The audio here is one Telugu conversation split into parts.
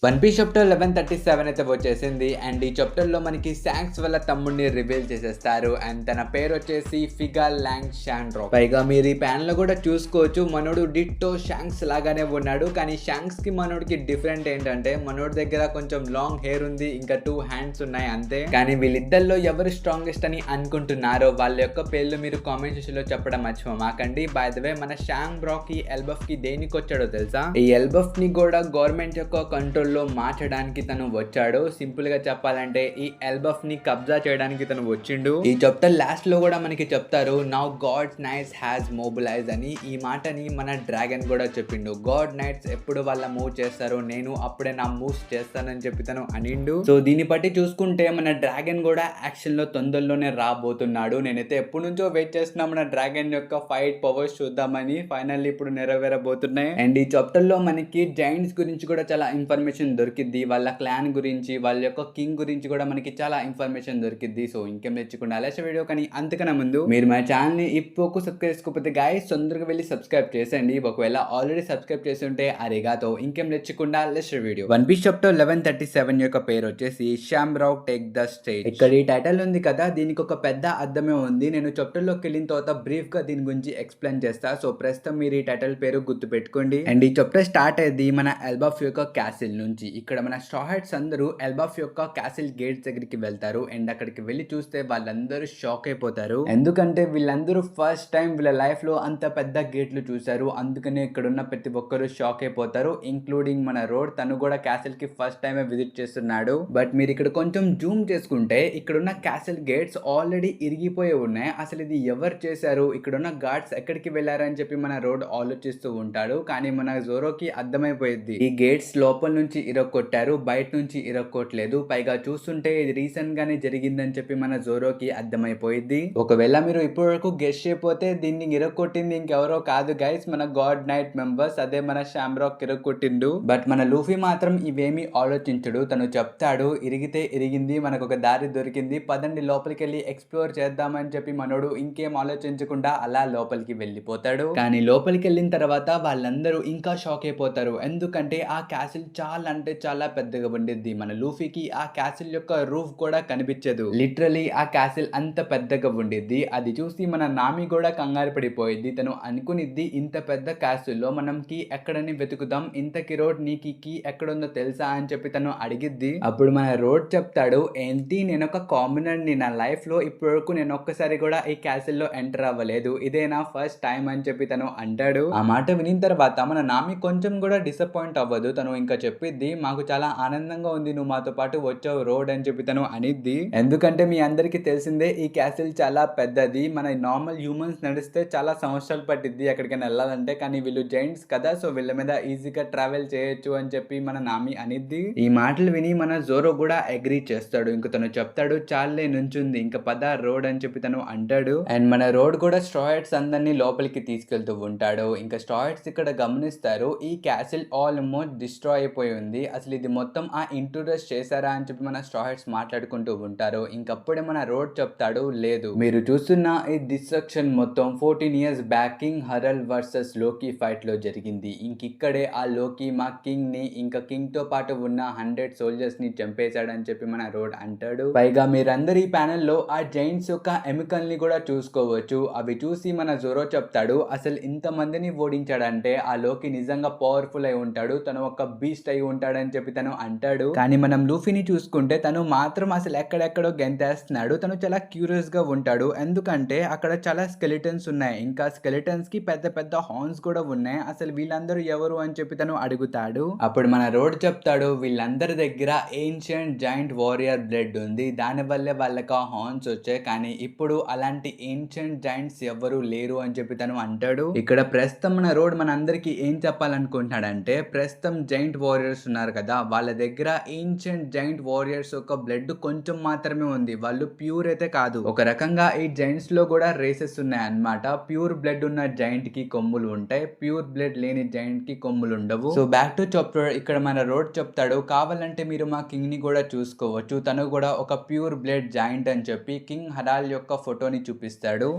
వన్ పీస్ చాప్టర్ 1137 అయితే వచ్చేసింది. అండ్ ఈ చాప్టర్లో మనకి శాంక్స్ వాళ్ళ తమ్ముడిని రివీల్ చేసేస్తారు. అండ్ తన పేరు వచ్చేసి ఫిగా లాంగ్ షాండ్రాక్. పైగా మీరు ఈ ప్యాన్ లో కూడా చూసుకోవచ్చు, మనోడు డిట్టో శాంక్స్ లాగానే ఉన్నాడు. కానీ శాంక్స్ కి మనోడికి డిఫరెంట్ ఏంటంటే, మనోడి దగ్గర కొంచెం లాంగ్ హెయిర్ ఉంది, ఇంకా 2 హ్యాండ్స్ ఉన్నాయి అంతే. కానీ వీళ్ళిద్దరిలో ఎవరు స్ట్రాంగెస్ట్ అని అనుకుంటున్నారో వాళ్ళ యొక్క పేర్లు మీరు కామెంట్ సెక్షన్ లో చెప్పడం మర్చిపోమాకండి. బై ద వే, మన షాంబ్రాక్ కి ఎల్బఫ్ కి దేనికి వచ్చాడో తెలుసా? ఈ ఎల్బఫ్ ని కూడా గవర్నమెంట్ యొక్క కంట్రోల్ లో మార్చడానికి తను వచ్చాడు. సింపుల్ గా చెప్పాలంటే ఈ ఎల్బఫ్ ని కబ్జా చేయడానికి తను వచ్చిండు. ఈ చాప్టర్ లాస్ట్ లో కూడా మనకి చెప్తారు, now god knights has mobilise అని. ఈ మాటని మన డ్రాగన్ కూడా చెప్పిండు. గాడ్ నైట్స్ ఎప్పుడు వాళ్ళ మూవ్ చేస్తారు, నేను అప్పుడే నా మూవ్స్ చేస్తానని చెప్పి తను అనిండు. సో దీన్ని బట్టి చూసుకుంటే మన డ్రాగన్ కూడా యాక్షన్ లో తొందరలోనే రాబోతున్నాడు. నేనైతే ఎప్పటి నుంచో వెయిట్ చేస్తున్నా మన డ్రాగన్ యొక్క ఫైట్ పవర్స్ చూద్దామని. ఫైనల్లీ ఇప్పుడు నెరవేరబోతున్నాయి. అండ్ ఈ చాప్టర్ లో మనకి జైంట్స్ గురించి కూడా చాలా ఇన్ఫర్మేషన్ దొరికిద్ది. వాళ్ళ క్లాన్ గురించి, వాళ్ళ యొక్క కింగ్ గురించి కూడా మనకి చాలా ఇన్ఫర్మేషన్ దొరికిద్ది. సో ఇంకేం తెచ్చుకుంటే అలెస్ వీడియో. కానీ అంతకన్నా ముందు మీరు మా ఛానల్ ని ఇప్పుడు సబ్స్క్రైబ్ చేసుకోకపోతే గైస్ తొందరగా వెళ్ళి సబ్స్క్రైబ్ చేసేయండి. ఒకవేళ ఆల్రెడీ సబ్స్క్రైబ్ చేసి ఉంటే అరిగాతో ఇంకేం తెచ్చుకుండా అలెస్ వీడియో. వన్ పీస్ చాప్టర్ 1137 యొక్క పేరు వచ్చేసి షాంబ్రాక్ టేక్ ద స్టేజ్. ఇక్కడ ఈ టైటిల్ ఉంది కదా, దీనికి ఒక పెద్ద అర్థమే ఉంది. నేను చాప్టర్ లోకి వెళ్ళిన తర్వాత బ్రీఫ్ గా దీని గురించి ఎక్స్ప్లెయిన్ చేస్తా. సో ప్రస్తుతం మీరు ఈ టైటిల్ పేరు గుర్తు పెట్టుకోండి. అండ్ ఈ చాప్టర్ స్టార్ట్ అయ్యింది మన ఎల్బఫ్ యొక్క క్యాసిల్ నుంచి. ఇక్కడ మన స్ట్రా హ్యాట్స్ అందరూ ఎల్బఫ్ యొక్క క్యాసిల్ గేట్స్ దగ్గరికి వెళ్తారు. అండ్ అక్కడికి వెళ్ళి చూస్తే వాళ్ళందరూ షాక్ అయిపోతారు. ఎందుకంటే వీళ్ళందరూ ఫస్ట్ టైం వీళ్ళ లైఫ్ లో అంత పెద్ద గేట్లు చూసారు. అందుకనే ఇక్కడ ఉన్న ప్రతి ఒక్కరు షాక్ అయిపోతారు, ఇంక్లూడింగ్ మన రోడ్. తను కూడా క్యాసిల్ కి ఫస్ట్ టైం విజిట్ చేస్తున్నాడు. బట్ మీరు ఇక్కడ కొంచెం జూమ్ చేసుకుంటే ఇక్కడ ఉన్న క్యాసిల్ గేట్స్ ఆల్రెడీ ఇరిగిపోయి ఉన్నాయి. అసలు ఇది ఎవరు చేశారు, ఇక్కడ ఉన్న గార్డ్స్ ఎక్కడికి వెళ్ళారని చెప్పి మన రోడ్ ఆలోచిస్తూ ఉంటాడు. కానీ మన జోరోకి అర్థమైపోయింది, ఈ గేట్స్ లోపల నుంచి ఇరక్కొట్టారు, బయట నుంచి ఇరక్కొట్టలేదు. పైగా చూస్తుంటే ఇది రీసెంట్ గానే జరిగిందని చెప్పి మన జోరోకి అర్థమైపోయింది. ఒకవేళ మీరు ఇప్పటి వరకు గెస్ చేయకపోతే దీన్ని ఇరక్కొట్టింది ఇంకెవరో కాదు గైస్, మన గాడ్ నైట్ మెంబర్స్. అదే మన షాంబ్రాక్ ఇరక్కొట్టిండు. బట్ మన లూఫీ మాత్రం ఇవేమి ఆలోచించడు. తను చెప్తాడు, ఇరిగితే ఇరిగింది, మనకు ఒక దారి దొరికింది, పదండి లోపలికి వెళ్ళి ఎక్స్ప్లోర్ చేద్దామని చెప్పి మనోడు ఇంకేం ఆలోచించకుండా అలా లోపలికి వెళ్ళిపోతాడు. కానీ లోపలికి వెళ్ళిన తర్వాత వాళ్ళందరూ ఇంకా షాక్ అయిపోతారు. ఎందుకంటే ఆ క్యాసిల్ చాలా అంటే చాలా పెద్దగా ఉండిద్ది. మన లూఫీకి ఆ క్యాసిల్ యొక్క రూఫ్ కూడా కనిపించదు. లిటరలీ ఆ క్యాసిల్ అంత పెద్దగా ఉండిద్ది. అది చూసి మన నామి కూడా కంగారు పడిపోయింది. తను అనుకునిద్ది, ఇంత పెద్ద క్యాసిల్ లో మనం కీ ఎక్కడని వెతుకుదాం, ఇంతకి రోడ్ నీకు కీ ఎక్కడుందో తెలుసా అని చెప్పి తను అడిగిద్ది. అప్పుడు మన రోడ్ చెప్తాడు, ఏంటి నేను ఒక కామనర్ ని, నా లైఫ్ లో ఇప్పటి వరకు నేను ఒక్కసారి కూడా ఈ క్యాసిల్ లో ఎంటర్ అవ్వలేదు, ఇదే నా ఫస్ట్ టైం అని చెప్పి తను అంటాడు. ఆ మాట వినిన తర్వాత మన నామి కొంచెం కూడా డిసప్పాయింట్ అవ్వదు. తను ఇంకా చెప్పిద్ది, మాకు చాలా ఆనందంగా ఉంది నువ్వు మాతో పాటు వచ్చావు రోడ్ అని చెప్పి తను అనిద్ది. ఎందుకంటే మీ అందరికి తెలిసిందే ఈ క్యాసిల్ చాలా పెద్దది. మన నార్మల్ హ్యూమన్స్ నడిస్తే చాలా సంవత్సరాలు పట్టిద్ది ఎక్కడికైనా వెళ్ళాలంటే. కానీ వీళ్ళు జైంట్స్ కదా, సో వీళ్ళ మీద ఈజీగా ట్రావెల్ చేయొచ్చు అని చెప్పి మన నామి అనిద్ది. ఈ మాటలు విని మన జోరో కూడా అగ్రీ చేస్తాడు. ఇంక తను చెప్తాడు, చాలే నుంచుంది, ఇంకా పద రోడ్ అని చెప్పి తను అంటాడు. అండ్ మన రోడ్ కూడా స్ట్రాయిడ్స్ అందరినీ లోపలికి తీసుకెళ్తూ ఉంటాడు. ఇంకా స్ట్రాయిడ్స్ ఇక్కడ గమనిస్తారు, ఈ క్యాసిల్ ఆల్మోస్ట్ డిస్ట్రాయ్ అయిపోయి ఉంది, అసలు ఇది మొత్తం ఆ ఇంట్రూడర్స్ చేశారా అని చెప్పి మన స్ట్రాయిడ్స్ మాట్లాడుకుంటూ ఉంటారు. ఇంకప్పుడే మన రోడ్ చెప్తాడు, లేదు, మీరు చూస్తున్న ఈ డిస్ట్రక్షన్ మొత్తం 14 years back king Harald versus Loki fight లో జరిగింది. ఇంకిక్కడే ఆ లోకీ మా కింగ్ ని, ఇంకా కింగ్ తో పాటు ఉన్న 100 soldiers ని చంపేశాడని చెప్పి మన రోడ్ అంటాడు. పైగా మీరందరూ ఈ ప్యానెల్ లో ఆ జైంట్స్ యొక్క ఎముకల్ ని కూడా చూసుకోవచ్చు. అవి చూసి మన జోరో చెప్తాడు, అసలు ఇంత మందిని ఓడించాడంటే ఆ లోకి నిజంగా పవర్ఫుల్ అయి ఉంటాడు, తను ఒక బీస్ట్ అయి ఉంటాడని చెప్పి తను అంటాడు. కానీ మనం లూఫీని చూసుకుంటే తను మాత్రం అసలు ఎక్కడెక్కడో గెంతేస్తున్నాడు. తను చాలా క్యూరియస్ గా ఉంటాడు, ఎందుకంటే అక్కడ చాలా స్కెలిటన్స్ ఉన్నాయి, ఇంకా స్కెలిటన్స్ కి పెద్ద పెద్ద హార్న్స్ కూడా ఉన్నాయి. అసలు వీళ్ళందరూ ఎవరు అని చెప్పి తను అడుగుతాడు. అప్పుడు మన రోడ్ చెప్తాడు, వీళ్ళందరి దగ్గర ఏన్షియంట్ జాయింట్ వారియర్ బ్లడ్ ఉంది, దాని వల్లే వాళ్ళకి ఆ హార్న్స్ వచ్చాయి. కానీ ఇప్పుడు అలాంటి ఏన్షియంట్ జాయింట్స్ ఎవరు లేరు అని చెప్పి తను అంటాడు. ఇక్కడ ప్రస్తుతం మన రోడ్ మన అందరికి ఏం చెప్పాలనుకుంటున్నాడంటే, ప్రస్తుతం జైంట్ వారియర్స్ ఉన్నారు కదా, వాళ్ళ దగ్గర ఏన్షియంట్ జైంట్ వారియర్స్ యొక్క బ్లడ్ కొంచెం మాత్రమే ఉంది, వాళ్ళు ప్యూర్ అయితే కాదు. ఒక రకంగా ఈ జైంట్స్ లో కూడా రేసెస్ ఉన్నాయి అన్నమాట. ప్యూర్ బ్లడ్ ఉన్న జైంట్ కి కొమ్ములు ఉంటాయి, ప్యూర్ బ్లడ్ లేని జైంట్ కి కొమ్ములు ఉండవు. So back to chapter. ఇక్కడ మన రోడ్ చెప్తాడు, కావాలంటే మీరు మా కింగ్ ని కూడా చూసుకోవచ్చు, తను కూడా ఒక ప్యూర్ బ్లడ్ జాయింట్ అని చెప్పి కింగ్ హడాల్ యొక్క ఫోటోని చూపిస్తాడు.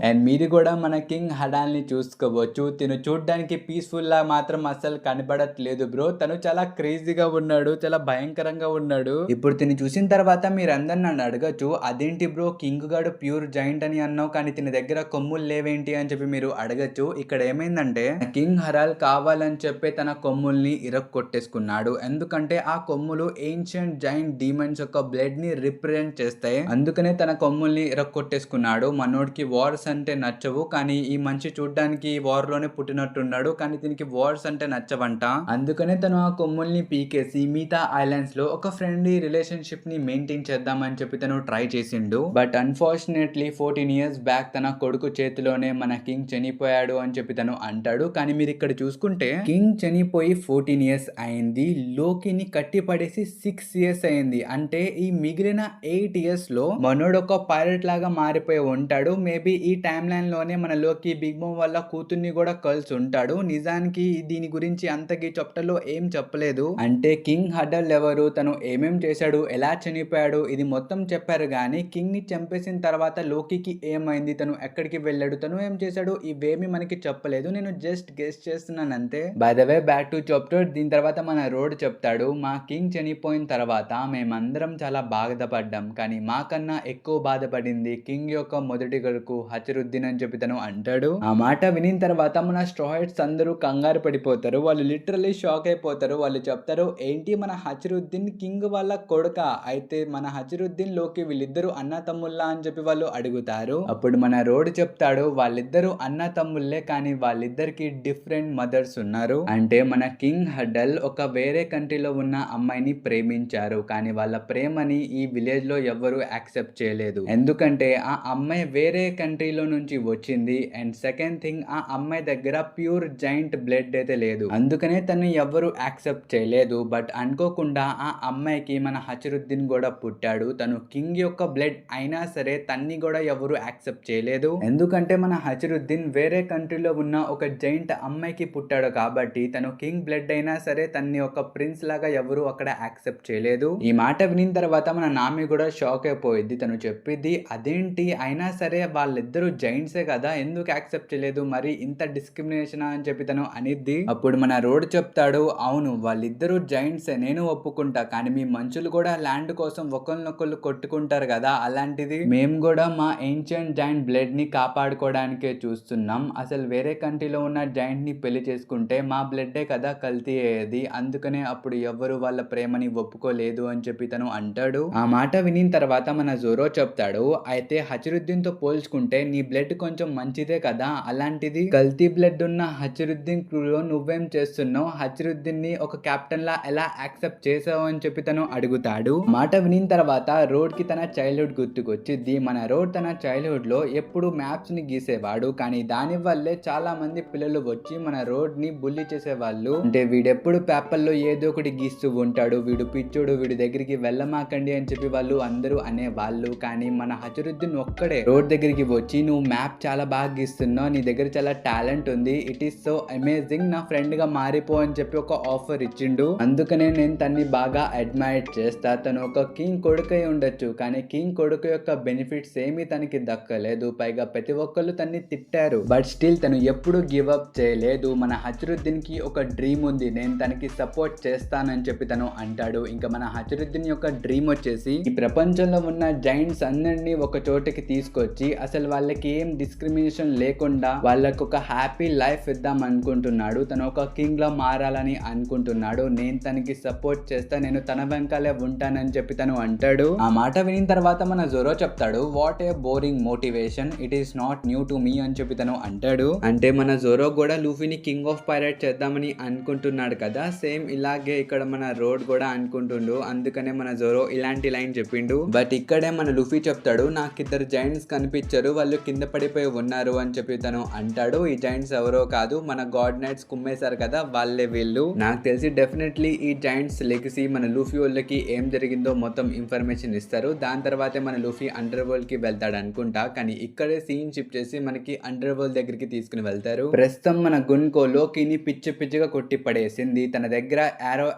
అండ్ మీరు కూడా మన కింగ్ హడాల్ ని చూసుకోవచ్చు. తిను చూడడానికి పీస్ఫుల్ లా మాత్రం అసలు కనబడట్లేదు బ్రో, తను చాలా క్రేజీ క్రేజీగా ఉన్నాడు, చాలా భయంకరంగా ఉన్నాడు. ఇప్పుడు తిని చూసిన తర్వాత మీరందరూ నన్ను అడగచ్చు, అదేంటి బ్రో కింగ్ గాడు ప్యూర్ జైంట్ అని అన్నావు కానీ తిని దగ్గర కొమ్ములు లేవేంటి అని చెప్పి మీరు అడగచ్చు. ఇక్కడ ఏమైందంటే కింగ్ హరాల్ కావాలని చెప్పి తన కొమ్ముల్ని ఇరక్కొట్టేసుకున్నాడు. ఎందుకంటే ఆ కొమ్ములు ఏన్షియంట్ జైంట్ డీమన్స్ యొక్క బ్లడ్ ని రిప్రజెంట్ చేస్తాయి. అందుకనే తన కొమ్ముల్ని ఇరక్కొట్టేసుకున్నాడు. మనోడికి వార్స్ అంటే నచ్చవు, కానీ ఈ మనిషి చూడ్డానికి వార్ లోనే పుట్టినట్టున్నాడు, కానీ దీనికి వార్స్ అంటే నచ్చవంట. అందుకనే తను ఆ కొమ్ముల్ని పీకేసి మిగతా ఐలాండ్స్ లో ఒక ఫ్రెండ్లీ రిలేషన్షిప్ ని మెయింటైన్ చేద్దామని చెప్పి తను ట్రై చేసిండు. బట్ అన్ఫార్చునేట్లీ 14 years బ్యాక్ తన కొడుకు చేతిలోనే మన కింగ్ చనిపోయాడు అని చెప్పి తను అంటాడు. కానీ మీరు ఇక్కడ చూసుకుంటే కింగ్ చనిపోయి 14 years అయింది, లోకిని కట్టిపడేసి 6 years అయింది. అంటే ఈ మిగిలిన 8 years లో మనోడు ఒక పైరట్ లాగా మారిపోయి ఉంటాడు. మేబీ ఈ టైమ్ లైన్ లోనే మన లోకి బిగ్ బామ్ వల్ల కూతుర్ని కూడా కలిసి ఉంటాడు. నిజానికి దీని గురించి అంతకి చాప్టర్ లో ఏం చెప్పలేదు. అంటే కింగ్ హడల్ ఎవరు, తను ఏమేం చేశాడు, ఎలా చనిపోయాడు, ఇది మొత్తం చెప్పారు. కానీ కింగ్ ని చంపేసిన తర్వాత లోకికి ఏమైంది, తను ఎక్కడికి వెళ్ళాడు, తను ఏం చేశాడు, ఇవేమి మనకి చెప్పలేదు. నేను జస్ట్ గెస్ చేస్తున్నాను అంతే. By the way back to chapter. దీని తర్వాత మన రోడ్ చెప్తాడు, మా కింగ్ చనిపోయిన తర్వాత మేమందరం చాలా బాధపడ్డాం, కానీ మాకన్నా ఎక్కువ బాధపడింది కింగ్ యొక్క మొదటి కొడుకు హచరుద్దీన్ అని చెప్పి తను అంటాడు. ఆ మాట వినిన తర్వాత మన స్ట్రాయిడ్స్ అందరూ కంగారు పడిపోతారు. వాళ్ళు లిటరల్లీ షాక్ అయిపోతారు. వాళ్ళు చెప్తారు, ఏంటి మన హచరుద్దీన్ కింగ్ వాళ్ళ కొడుక, అయితే మన హచరుద్దీన్ లోకి వీళ్ళిద్దరు అన్న తమ్ముళ్ళా అని చెప్పి వాళ్ళు అడుగుతారు. అప్పుడు మన రోడ్ చెప్తాడు, వాళ్ళిద్దరు అన్న తమ్ముళ్ళే, కానీ వాళ్ళిద్దరికి డిఫరెంట్ మదర్స్ ఉన్నారు. అంటే మన కింగ్ హడల్ ఒక వేరే కంట్రీలో ఉన్న అమ్మాయిని ప్రేమించారు, కానీ వాళ్ళ ప్రేమని ఈ విలేజ్ లో ఎవరు యాక్సెప్ట్ చేయలేదు. ఎందుకంటే ఆ అమ్మాయి వేరే కంట్రీలో నుంచి వచ్చింది. అండ్ సెకండ్ థింగ్, ఆ అమ్మాయి దగ్గర ప్యూర్ జైంట్ బ్లడ్ అయితే లేదు, అందుకనే తను ఎవరు యాక్సెప్ట్ చేయలేదు. బట్ అనుకోకుండా ఆ అమ్మాయికి మన హచరుద్దీన్ కూడా పుట్టాడు. తను కింగ్ యొక్క బ్లడ్ అయినా సరే తన్ని కూడా ఎవరు యాక్సెప్ట్ చేయలేదు. ఎందుకంటే మన హచరుద్దీన్ వేరే కంట్రీలో ఉన్న ఒక జైంట్ అమ్మాయికి పుట్టాడు కాబట్టి తను కింగ్ బ్లడ్ అయినా సరే తన్ని ఒక ప్రిన్స్ లాగా ఎవరు అక్కడ యాక్సెప్ట్ చేయలేదు. ఈ మాట వినిన తర్వాత మన నామి కూడా షాక్ అయిపోయింది. తను చెప్పిద్ది, అదేంటి అయినా సరే వాళ్ళిద్దరు జైంట్సే కదా, ఎందుకు యాక్సెప్ట్ చేయలేదు, మరి ఇంత డిస్క్రిమినేషన్ అని చెప్పి తను అనిద్ది. అప్పుడు మన రోడ్ చెప్తాడు, అవును వాళ్ళిద్దరు జైంట్సే, నేను ఒప్పుకుంటా, కానీ మీ మనుషులు కూడా ల్యాండ్ కోసం ఒకరినొకళ్ళు కొట్టుకుంటారు కదా, అలాంటిది మేము కూడా మా ఏన్షియంట్ జైంట్ బ్లడ్ ని కాపాడుకోవడానికే చూస్తున్నాం. అసలు వేరే కంట్రీలో ఉన్న జైంట్ ని పెళ్లి చేసుకుంటే మా బ్లడ్డే కదా కల్తీ అయ్యేది, అందుకనే అప్పుడు ఎవరు వాళ్ళ ప్రేమని ఒప్పుకోలేదు అని చెప్పి తను అంటాడు. ఆ మాట వినిన తర్వాత మన జోరో చెప్తాడు, అయితే హచరుద్దీన్ తో పోల్చుకుంటే నీ బ్లడ్ కొంచెం మంచిదే కదా, అలాంటిది కల్తీ బ్లడ్ ఉన్న హచరుద్దీన్ క్రూలో నువ్వేం చేస్తున్నావు, హచరుద్దీన్ ని ఒక కెప్టెన్ లా ఎలా యాక్సెప్ట్ చేసావు అని చెప్పి తను అడుగుతాడు. మాట వినిన తర్వాత రోడ్ కి తన చైల్డ్హుడ్ గుర్తుకొచ్చిద్ది. మన రోడ్ తన చైల్డ్హుడ్ లో ఎప్పుడు మ్యాప్స్ ని గీసేవాడు, కానీ దాని వల్లే చాలా మంది పిల్లలు వచ్చి మన రోడ్ ని బుల్లి చేసేవాళ్ళు. అంటే వీడెప్పుడు పేపర్ లో ఏదో ఒకటి గీస్తూ ఉంటాడు, వీడు పిచ్చోడు, వీడి దగ్గరికి వెళ్ళమాకండి అని చెప్పి వాళ్ళు అందరూ అనేవాళ్ళు. కానీ మన హచరుద్దీన్ ఒక్కడే రోడ్ దగ్గరికి వచ్చి, నువ్వు మ్యాప్ చాలా బాగా గీస్తున్నావు, నీ దగ్గర చాలా టాలెంట్ ఉంది, ఇట్ ఈస్ సో అమేజింగ్, నా ఫ్రెండ్ గా మారిపో అని చెప్పి ఒక ఆఫర్ ఇచ్చిండు. అందుకనే నేను తన్ని బాగా అడ్మైర్ చేస్తా. తను ఒక కింగ్ కొడుకై ఉండొచ్చు, కానీ కింగ్ కొడుకు యొక్క బెనిఫిట్స్ ఏమీ తనకి దక్కలేదు, పైగా ప్రతి ఒక్కళ్ళు తన్ని తిట్టారు, బట్ స్టిల్ తను ఎప్పుడు గివ్ అప్ చేయలేదు. మన హచరుద్దీన్ కి ఒక డ్రీమ్ ఉంది, నేను తనకి సపోర్ట్ చేస్తానని చెప్పి తను అంటాడు. ఇంకా మన హచరుద్దీన్ యొక్క డ్రీమ్ వచ్చేసి ఈ ప్రపంచంలో ఉన్న జైంట్స్ అందరినీ ఒక చోటకి తీసుకొచ్చి అసలు వాళ్ళకి ఏం డిస్క్రిమినేషన్ లేకుండా వాళ్ళకి ఒక హ్యాపీ లైఫ్ ఇద్దాం అనుకుంటున్నాడు. తను ఒక కింగ్ లా మారాలని అనుకుంటున్నాడు. నేను తనకి సపోర్ట్ చేస్తా, నేను తన వెనకాలే ఉంటానని చెప్పి తను అంటాడు. ఆ మాట వినిన తర్వాత మన జోరో చెప్తాడు, what a boring motivation, it is not new to me అని చెప్పి తను అంటాడు. అంటే మన జోరో కూడా లూఫీని కింగ్ ఆఫ్ పైరేట్ చేద్దామని అనుకుంటున్నాడు కదా, సేమ్ ఇలాగే ఇక్కడ మన రోడ్ కూడా అనుకుంటుండు, అందుకనే మన జోరో ఇలాంటి లైన్ చెప్పిండు. బట్ ఇక్కడే మన లూఫీ చెప్తాడు, నాకు ఇద్దరు జైంట్స్ కనిపించారు, వాళ్ళు కింద పడిపోయి ఉన్నారు అని చెప్పి తను అంటాడు. ఈ జైంట్స్ ఎవరో కాదు, మన గాడ్ నైట్స్ కుమ్మేశారు కదా వాళ్ళే వీళ్ళు. నాకు తెలిసి డెఫినెట్లీ ఈ జైంట్స్ లెగసీ మన లూఫీ వాళ్ళకి ఏం జరిగిందో మొత్తం ఇన్ఫర్మేషన్ ఇస్తారు. దాని తర్వాతే మన లూఫీ అండర్ వరల్డ్ కి వెళ్తాడు అనుకుంటా, కానీ ఇక్కడే సీన్ షిఫ్ట్ చేసి మనకి అండర్ వరల్డ్ దగ్గరికి తీసుకుని వెళ్తారు. ప్రస్తుతం మన గున్కో లోకిని పిచ్చి పిచ్చిగా కొట్టి పడేసింది. తన దగ్గర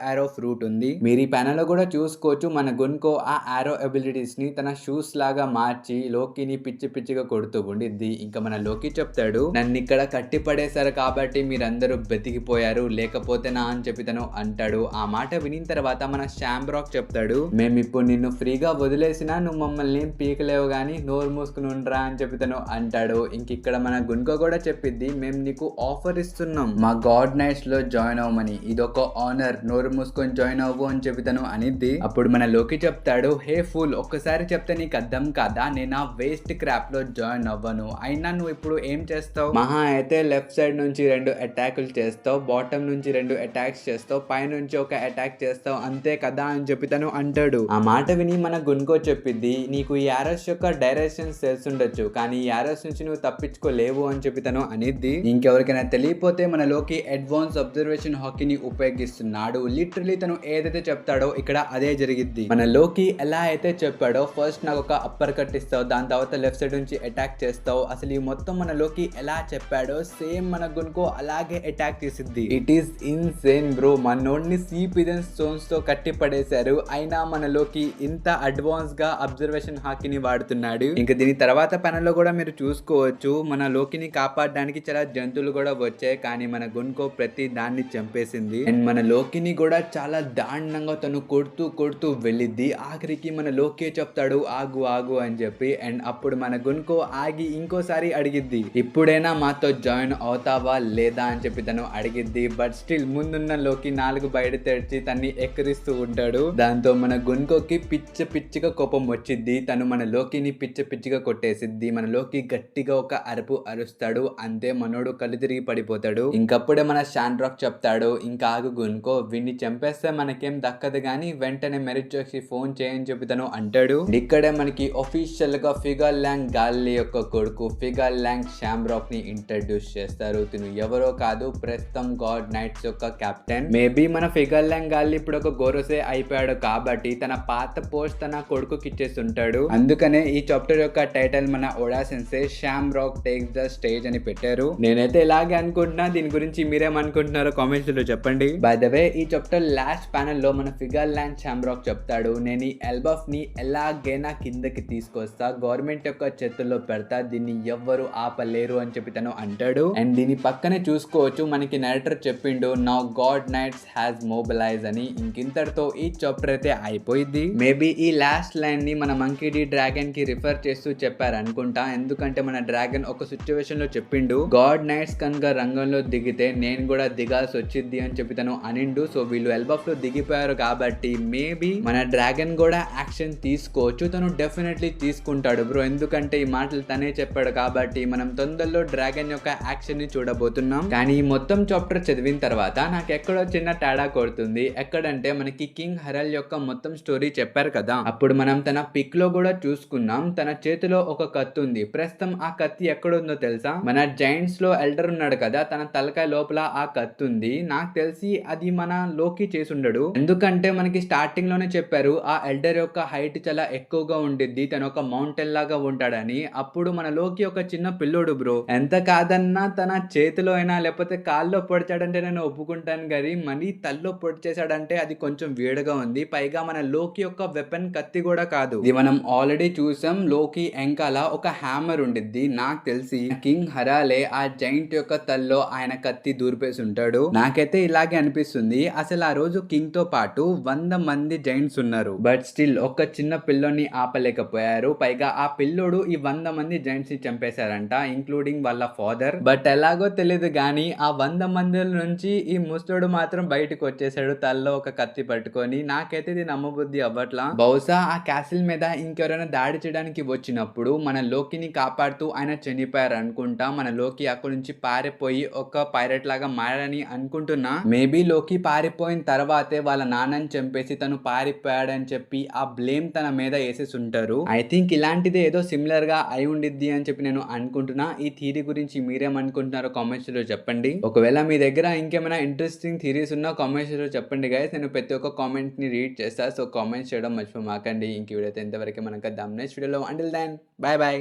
ఆరో ఫ్రూట్ ఉంది. మీరు ఈ ప్యానల్ లో కూడా చూసుకోవచ్చు. మన గున్కో ఆ ఆరో అబిలిటీస్ ని తన షూస్ లాగా మార్చి లోకిని పిచ్చి పిచ్చిగా కొడుతూ ఉండిద్ది. ఇంకా మన లోకి చెప్తాడు, నన్ను ఇక్కడ కట్టి పడేశారు కాబట్టి మీరందరూ బతికిపోయారు, లేకపోతే నా అని చెప్పి తను అంటాడు. అంటాడు. ఆ మాట వినిన తర్వాత మన షాంబ్రాక్ చెప్తాడు, మేము ఇప్పుడు నిన్ను ఫ్రీగా వదిలేసినా నువ్వు మమ్మల్ని ఏం పీకలేవు గానీ నోరు మూసుకుని ఉండరా అని చెప్పి తను అంటాడు. ఇక్కడ మన గున్కో కూడా చెప్పిద్ది, మేము నీకు ఆఫర్ ఇస్తున్నాం మా గాడ్ నైట్స్ లో జాయిన్ అవ్వమని, ఇదొక ఆనర్, నోరు మూసుకొని జాయిన్ అవ్వు అని చెప్పి తను అనిద్ది. అప్పుడు మన లోకి చెప్తాడు, హే ఫుల్, ఒక్కసారి చెప్తే నీకు అర్థం కాదా, నేను ఆ వేస్ట్ క్రాప్ లో జాయిన్ అవ్వను, అయినా నువ్వు ఇప్పుడు ఏం చేస్తావు, మహా అయితే లెఫ్ట్ సైడ్ నుంచి 2 అటాకులు చేస్తావు, బాటమ్ నుంచి 2 అటాక్స్ చేస్తావు, పై నుంచి ఒక అటాక్ చేస్తావు, అంతే కదా అని చెప్పి తను అంటాడు. ఆ మాట విని మన గున్కో చెప్పిద్ది, నీకు ఈ యారోస్ యొక్క డైరెక్షన్స్ తెలుసుండొచ్చు కానీ ఈ యారోస్ నుంచి నువ్వు తప్పించుకోలేవు అని చెప్పి తను అనిద్ది. ఇంకెవరికైనా తెలియపోతే మన లోకి అడ్వాన్స్ అబ్జర్వేషన్ హాకీని ఉపయోగిస్తున్నాడు. లిటరలీ తను ఏదైతే చెప్తాడో ఇక్కడ అదే జరిగిద్ది. మన లోకి ఎలా అయితే చెప్పాడో, ఫస్ట్ నాకు ఒక అప్పర్ కట్ ఇస్తావు, దాని తర్వాత లెఫ్ట్ సైడ్ నుంచి అటాక్ చేస్తావు, అసలు ఈ మొత్తం మన లోకి ఎలా చెప్పాడో సేమ్ మన గున్కో అలాగే అటాక్ చేసిద్ది. ఇట్ ఈస్ ఇన్సేన్ బ్రో, మనోడిని సీపిజన్ స్టోన్స్ తో కట్టి పడేశారు, అయినా మన లోకి ఇంత అడ్వాన్స్ గా అబ్జర్వేషన్ హాకీని వాడుతున్నాడు. ఇంకా దీని తర్వాత ప్యానెల్ లో కూడా మీరు చూసుకోవచ్చు, మన లోకిని కాపాడడానికి చాలా జంతువులు కూడా వచ్చాయి కానీ మన గున్కో ప్రతి దాన్ని చంపేసింది. అండ్ మన లోకిని కూడా చాలా దారుణంగా తను కొడుతూ వెళ్ళిద్ది. ఆఖరికి మన లోకి చెప్తాడు ఆగు ఆగు అని చెప్పి. అండ్ అప్పుడు మన గున్కో ఆగి ఇంకోసారి అడిగిద్ది, ఇప్పుడైనా మాతో జాయిన్ అవుతావా లేదా అని చెప్పి తను అడిగిద్ది. బట్ స్టిల్ ముందున్న లోకి 4 బయట తెచ్చి తన్ని ఎక్కిరిస్తూ ఉంటాడు. దాంతో మన గున్కోకి పిచ్చిగా కోపం వచ్చిద్ది. తను మన లోకిని పిచ్చిగా కొట్టేసిద్ది. మన లోకి గట్టిగా ఒక అరుపు అరుస్తాడు, అంతే మనోడు కళ్ళు తిరిగి పడిపోతాడు. ఇంకప్పుడే మన షాండ్రాక్ చెప్తాడు, ఇంకా ఆగు గున్కో, వీడిని చంపేస్తే మనకేం దక్కదు గానీ వెంటనే మెరిచోకి ఫోన్ చేయని చెప్పి తను అంటాడు. ఇక్కడే మనకి ఒఫీషియల్ గా ఫిగర్ ల్యాంగ్ గాల్లీ యొక్క కొడుకు ఫిగర్ ల్యాంగ్ షాంబ్రాక్ ని ఇంట్రడ్యూస్ చేస్తారు. తిను ఎవరో కాదు, ప్రస్తుతం గాడ్ నైట్స్ యొక్క కెప్టెన్. మేబీ మన ఫిగర్ ల్యాంగ్ గాల్లీ ఇప్పుడు ఒక గోరోసే అయిపోయాడు కాబట్టి తన పాత పోస్ట్ తన కొడుకుకి ఇచ్చేస్తుంటాడు. అందుకనే ఈ చాప్టర్ యొక్క టైటిల్ మన ఓడా సెన్సే షాంబ్రాక్ టేక్స్ ద స్టేజ్ అని పెట్టారు. నేనైతే ఇలాగే అనుకుంటున్నా, దీని గురించి మీరేమనుకుంటున్నారో కామెంట్స్ లో చెప్పండి. బై ద వే ఈ చాప్టర్ లాస్ట్ ప్యానెల్ లో మన ఫిగర్ ల్యాంగ్ షాంబ్రాక్ చెప్తాడు, నేను ఈ ఎల్బఫ్ ని ఎలాగైనా కిందకి తీసుకొస్తా, గవర్నమెంట్ యొక్క చేతుల్లో పెడతా, దీన్ని ఎవ్వరు ఆపలేరు అని చెప్పి తను అంటాడు. అండ్ దీని పక్కనే చూసుకోవచ్చు మనకి నరేటర్ చెప్పిండు, now god knights has mobilise అని. ఇంకింతటితో ఈ చాప్టర్ అయితే అయిపోయింది. మేబీ ఈ లాస్ట్ లైన్ ని మన మంకీ డి డ్రాగన్ కి రిఫర్ చేస్తూ చెప్పారు అనుకుంటా, ఎందుకంటే మన డ్రాగన్ ఒక సిచ్యువేషన్ లో చెప్పిండు, గాడ్ నైట్స్ కనుక రంగంలో దిగితే నేను కూడా దిగాల్సి వచ్చింది అని చెప్పి తను అనిండు. సో వీళ్ళు ఎల్బఫ్ లో దిగిపోయారు కాబట్టి మేబీ మన డ్రాగన్ కూడా యాక్షన్ తీసుకోవచ్చు. తను డెఫినెట్లీ తీసుకుంటాడు బ్రో, ఎందుకంటే ఈ మాటలు తనే చెప్పాడు కాబట్టి మనం తొందరలో డ్రాగన్ యొక్క యాక్షన్ ని చూడబోతున్నాం. కానీ ఈ మొత్తం చాప్టర్ చదివిన తర్వాత నాకు ఎక్కడో చిన్న తేడా కొడుతుంది. ఎక్కడంటే మనకి కింగ్ హరల్ యొక్క మొత్తం స్టోరీ చెప్పారు కదా, అప్పుడు మనం తన పిక్ లో కూడా చూసుకున్నాం, తన చేతిలో ఒక కత్తి ఉంది. ప్రస్తుతం ఆ కత్తి ఎక్కడుందో తెలుసా, మన జైంట్స్ లో ఎల్డర్ ఉన్నాడు కదా, తన తలకాయ లోపల ఆ కత్తి ఉంది. నాకు తెలిసి అది మన లోకి చేసుండడు, ఎందుకంటే మనకి స్టార్టింగ్ లోనే చెప్పారు ఆ ఎల్డర్ యొక్క హైట్ చాలా ఎక్కువగా ఉండిద్ది, తను ఒక మౌంటైన్ లాగా ఉంటాడని. అప్పుడు మన లోకి ఒక చిన్న పిల్లోడు బ్రో, ఎంత కాదన్నా తన చేతిలో అయినా లేకపోతే కాల్లో పొడిచాడంటే నేను ఒప్పుకుంటాను కానీ మనీ తల్లో పొడిచేశాడంటే అది కొంచెం వేడిగా ఉంది. పైగా మన లోకి యొక్క వెపన్ కత్తి కూడా కాదు, ఇది మనం ఆల్రెడీ చూసాం. లోకి ఎంకాల ఒక హ్యామర్ ఉండిద్ది. నాకు తెలిసి కింగ్ హరాలే ఆ జైంట్ యొక్క తల్లో ఆయన కత్తి దూర్పేసి ఉంటాడు. నాకైతే ఇలాగే అనిపిస్తుంది. అసలు ఆ రోజు కింగ్ తో పాటు 100 మంది జైంట్స్ ఉన్నారు, బట్ స్టిల్ ఒక చిన్న పిల్లోని ఆపలేకపోయారు. పైగా ఆ పిల్లోడు ఈ 100 మంది జైంట్స్ ని చంపేశారంట, ఇంక్లూడింగ్ వాళ్ళ ఫాదర్. బట్ ఎలాగో తెలియదు కానీ ఆ 100 మంది నుంచి ఈ ముసలోడు మాత్రం బయటకు వచ్చేసాడు తల్లో ఒక కత్తి పట్టుకొని. నాకైతే ఇది నమ్మబుద్ధి అవ్వట్లా. బహుశా ఆ క్యాసిల్ మీద ఇంకెవరైనా దాడి చేయడానికి వచ్చినప్పుడు మన లోకిని కాపాడుతూ ఆయన చనిపోయారు అనుకుంటా. మన లోకి అక్కడి నుంచి పారిపోయి ఒక పైరట్ లాగా మారని అనుకుంటున్నా. మేబీ లోకి పారిపోయిన తర్వాతే వాళ్ళ నాన్నని చంపేసి తను పారిపోయాడని చెప్పి ఆ బ్లేమ్ తన మీద వేసేసి ఉంటారు. ఐ థింక్ ఇలాంటిది ఏదో సిమిలర్ గా అయి ఉండిద్ది అని చెప్పి నేను అనుకుంటున్నా. ఈ థియరీ గురించి మీరేమనుకుంటున్నారో కామెంట్స్ లో చెప్పండి. ఒకవేళ మీ దగ్గర ఇంకేమైనా ఇంట్రెస్టింగ్ థియరీస్ ఉన్నా కామెంట్స్ లో చెప్పండి గైస్, నేను ప్రతి ఒక్క కామెంట్ ని రీడ్ చేస్తా. సో కామెంట్స్ చేయడం మర్చిపోమాకండి. ఇంక వీడియో అయితే ఇంతవరకు మనకు నెక్స్ట్ వీడియోలో. Until then bye by.